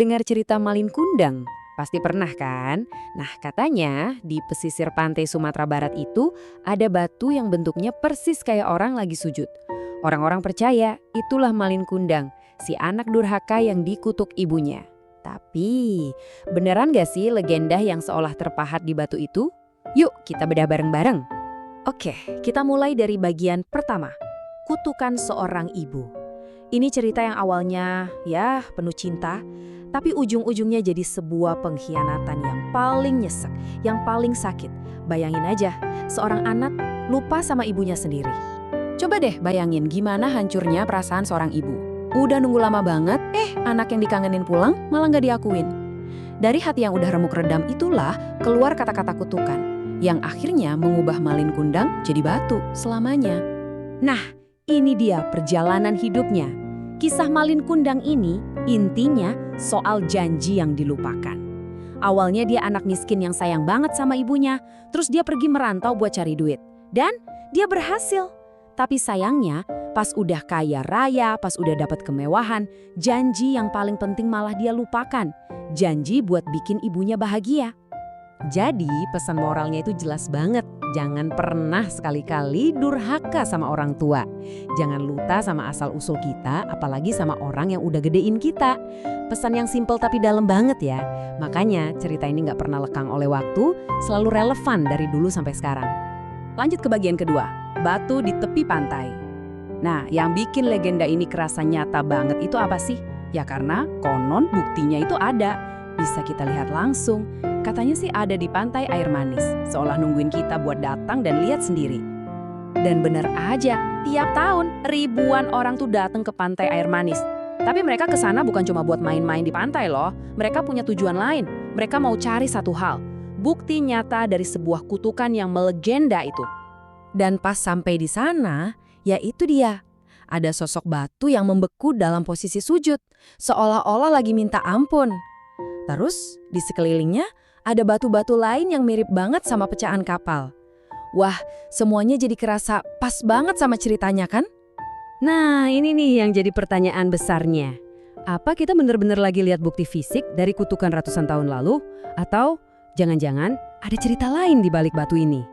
Dengar cerita Malin Kundang? Pasti pernah kan? Nah, katanya di pesisir pantai Sumatera Barat itu ada batu yang bentuknya persis kayak orang lagi sujud. Orang-orang percaya itulah Malin Kundang, si anak durhaka yang dikutuk ibunya. Tapi, beneran gak sih legenda yang seolah terpahat di batu itu? Yuk kita bedah bareng-bareng. Oke, kita mulai dari bagian pertama. Kutukan seorang ibu. Ini cerita yang awalnya ya penuh cinta, tapi ujung-ujungnya jadi sebuah pengkhianatan yang paling nyesek, yang paling sakit. Bayangin aja, seorang anak lupa sama ibunya sendiri. Coba deh bayangin gimana hancurnya perasaan seorang ibu. Udah nunggu lama banget, anak yang dikangenin pulang malah nggak diakuin. Dari hati yang udah remuk redam itulah keluar kata-kata kutukan, yang akhirnya mengubah Malin Kundang jadi batu selamanya. Nah, ini dia perjalanan hidupnya. Kisah Malin Kundang ini intinya soal janji yang dilupakan. Awalnya dia anak miskin yang sayang banget sama ibunya, terus dia pergi merantau buat cari duit. Dan dia berhasil. Tapi sayangnya, pas udah kaya raya, pas udah dapat kemewahan, janji yang paling penting malah dia lupakan. Janji buat bikin ibunya bahagia. Jadi pesan moralnya itu jelas banget. Jangan pernah sekali-kali durhaka sama orang tua. Jangan luta sama asal-usul kita, apalagi sama orang yang udah gedein kita. Pesan yang simpel tapi dalam banget ya. Makanya cerita ini nggak pernah lekang oleh waktu, selalu relevan dari dulu sampai sekarang. Lanjut ke bagian kedua, batu di tepi pantai. Nah, yang bikin legenda ini kerasa nyata banget itu apa sih? Ya karena konon buktinya itu ada. Bisa kita lihat langsung. Katanya sih ada di pantai air manis, seolah nungguin kita buat datang dan lihat sendiri. Dan bener aja, tiap tahun ribuan orang tuh datang ke pantai air manis. Tapi mereka ke sana bukan cuma buat main-main di pantai loh, mereka punya tujuan lain. Mereka mau cari satu hal, bukti nyata dari sebuah kutukan yang melegenda itu. Dan pas sampai di sana, ya itu dia. Ada sosok batu yang membeku dalam posisi sujud, seolah-olah lagi minta ampun. Terus di sekelilingnya ada batu-batu lain yang mirip banget sama pecahan kapal. Wah, semuanya jadi kerasa pas banget sama ceritanya kan? Nah, ini nih yang jadi pertanyaan besarnya. Apa kita bener-bener lagi lihat bukti fisik dari kutukan ratusan tahun lalu? Atau jangan-jangan ada cerita lain di balik batu ini?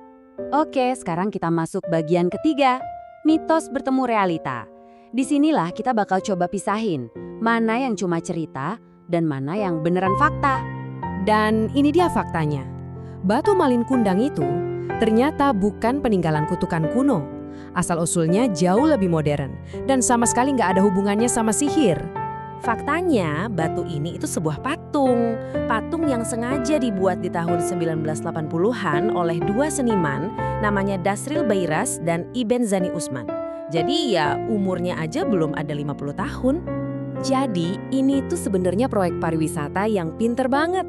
Oke, sekarang kita masuk bagian ketiga. Mitos bertemu realita. Disinilah kita bakal coba pisahin mana yang cuma cerita dan mana yang beneran fakta. Dan ini dia faktanya. Batu Malin Kundang itu ternyata bukan peninggalan kutukan kuno. Asal-usulnya jauh lebih modern dan sama sekali nggak ada hubungannya sama sihir. Faktanya, batu ini itu sebuah patung. Patung yang sengaja dibuat di tahun 1980-an oleh dua seniman namanya Dasril Bairas dan Iben Zani Usman. Jadi ya umurnya aja belum ada 50 tahun. Jadi ini tuh sebenarnya proyek pariwisata yang pinter banget.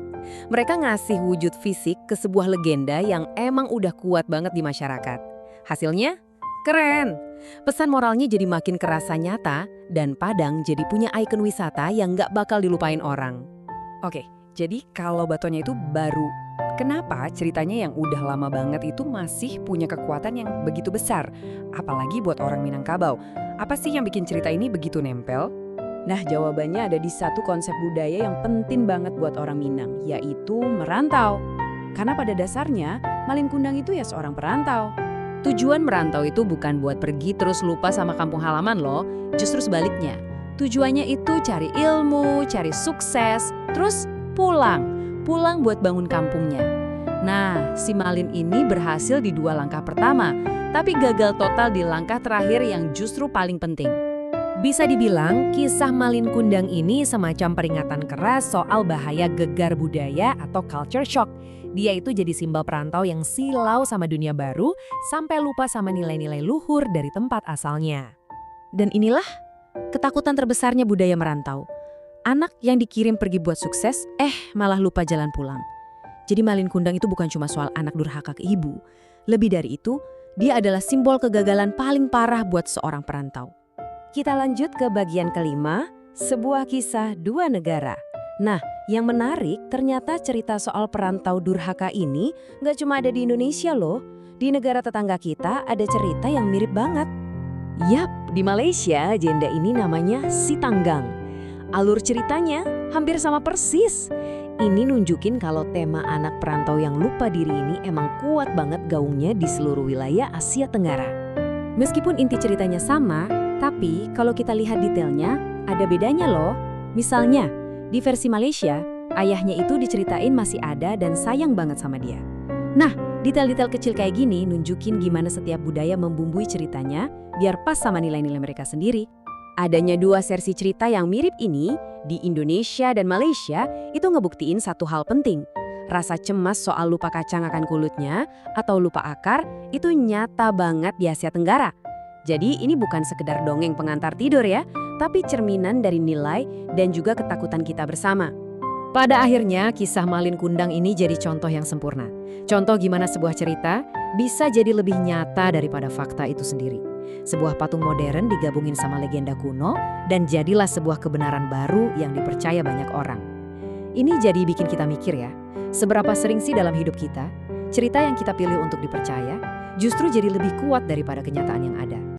Mereka ngasih wujud fisik ke sebuah legenda yang emang udah kuat banget di masyarakat. Hasilnya keren. Pesan moralnya jadi makin kerasa nyata dan Padang jadi punya ikon wisata yang nggak bakal dilupain orang. Oke, jadi kalau batunya itu baru, kenapa ceritanya yang udah lama banget itu masih punya kekuatan yang begitu besar? Apalagi buat orang Minangkabau. Apa sih yang bikin cerita ini begitu nempel? Nah, jawabannya ada di satu konsep budaya yang penting banget buat orang Minang, yaitu merantau. Karena pada dasarnya, Malin Kundang itu ya seorang perantau. Tujuan merantau itu bukan buat pergi terus lupa sama kampung halaman loh, justru sebaliknya. Tujuannya itu cari ilmu, cari sukses, terus pulang buat bangun kampungnya. Nah, si Malin ini berhasil di dua langkah pertama, tapi gagal total di langkah terakhir yang justru paling penting. Bisa dibilang, kisah Malin Kundang ini semacam peringatan keras soal bahaya gegar budaya atau culture shock. Dia itu jadi simbol perantau yang silau sama dunia baru sampai lupa sama nilai-nilai luhur dari tempat asalnya. Dan inilah ketakutan terbesarnya budaya merantau. Anak yang dikirim pergi buat sukses, malah lupa jalan pulang. Jadi Malin Kundang itu bukan cuma soal anak durhaka ke ibu. Lebih dari itu, dia adalah simbol kegagalan paling parah buat seorang perantau. Kita lanjut ke bagian kelima, sebuah kisah dua negara. Nah, yang menarik ternyata cerita soal perantau durhaka ini nggak cuma ada di Indonesia loh. Di negara tetangga kita ada cerita yang mirip banget. Yap, di Malaysia janda ini namanya Si Tanggang. Alur ceritanya hampir sama persis. Ini nunjukin kalau tema anak perantau yang lupa diri ini emang kuat banget gaungnya di seluruh wilayah Asia Tenggara. Meskipun inti ceritanya sama, tapi kalau kita lihat detailnya, ada bedanya loh. Misalnya, di versi Malaysia, ayahnya itu diceritain masih ada dan sayang banget sama dia. Nah, detail-detail kecil kayak gini nunjukin gimana setiap budaya membumbui ceritanya biar pas sama nilai-nilai mereka sendiri. Adanya dua versi cerita yang mirip ini di Indonesia dan Malaysia itu ngebuktiin satu hal penting. Rasa cemas soal lupa kacang akan kulitnya atau lupa akar itu nyata banget di Asia Tenggara. Jadi ini bukan sekedar dongeng pengantar tidur ya, tapi cerminan dari nilai dan juga ketakutan kita bersama. Pada akhirnya, kisah Malin Kundang ini jadi contoh yang sempurna. Contoh gimana sebuah cerita bisa jadi lebih nyata daripada fakta itu sendiri. Sebuah patung modern digabungin sama legenda kuno dan jadilah sebuah kebenaran baru yang dipercaya banyak orang. Ini jadi bikin kita mikir ya, seberapa sering sih dalam hidup kita, cerita yang kita pilih untuk dipercaya justru jadi lebih kuat daripada kenyataan yang ada.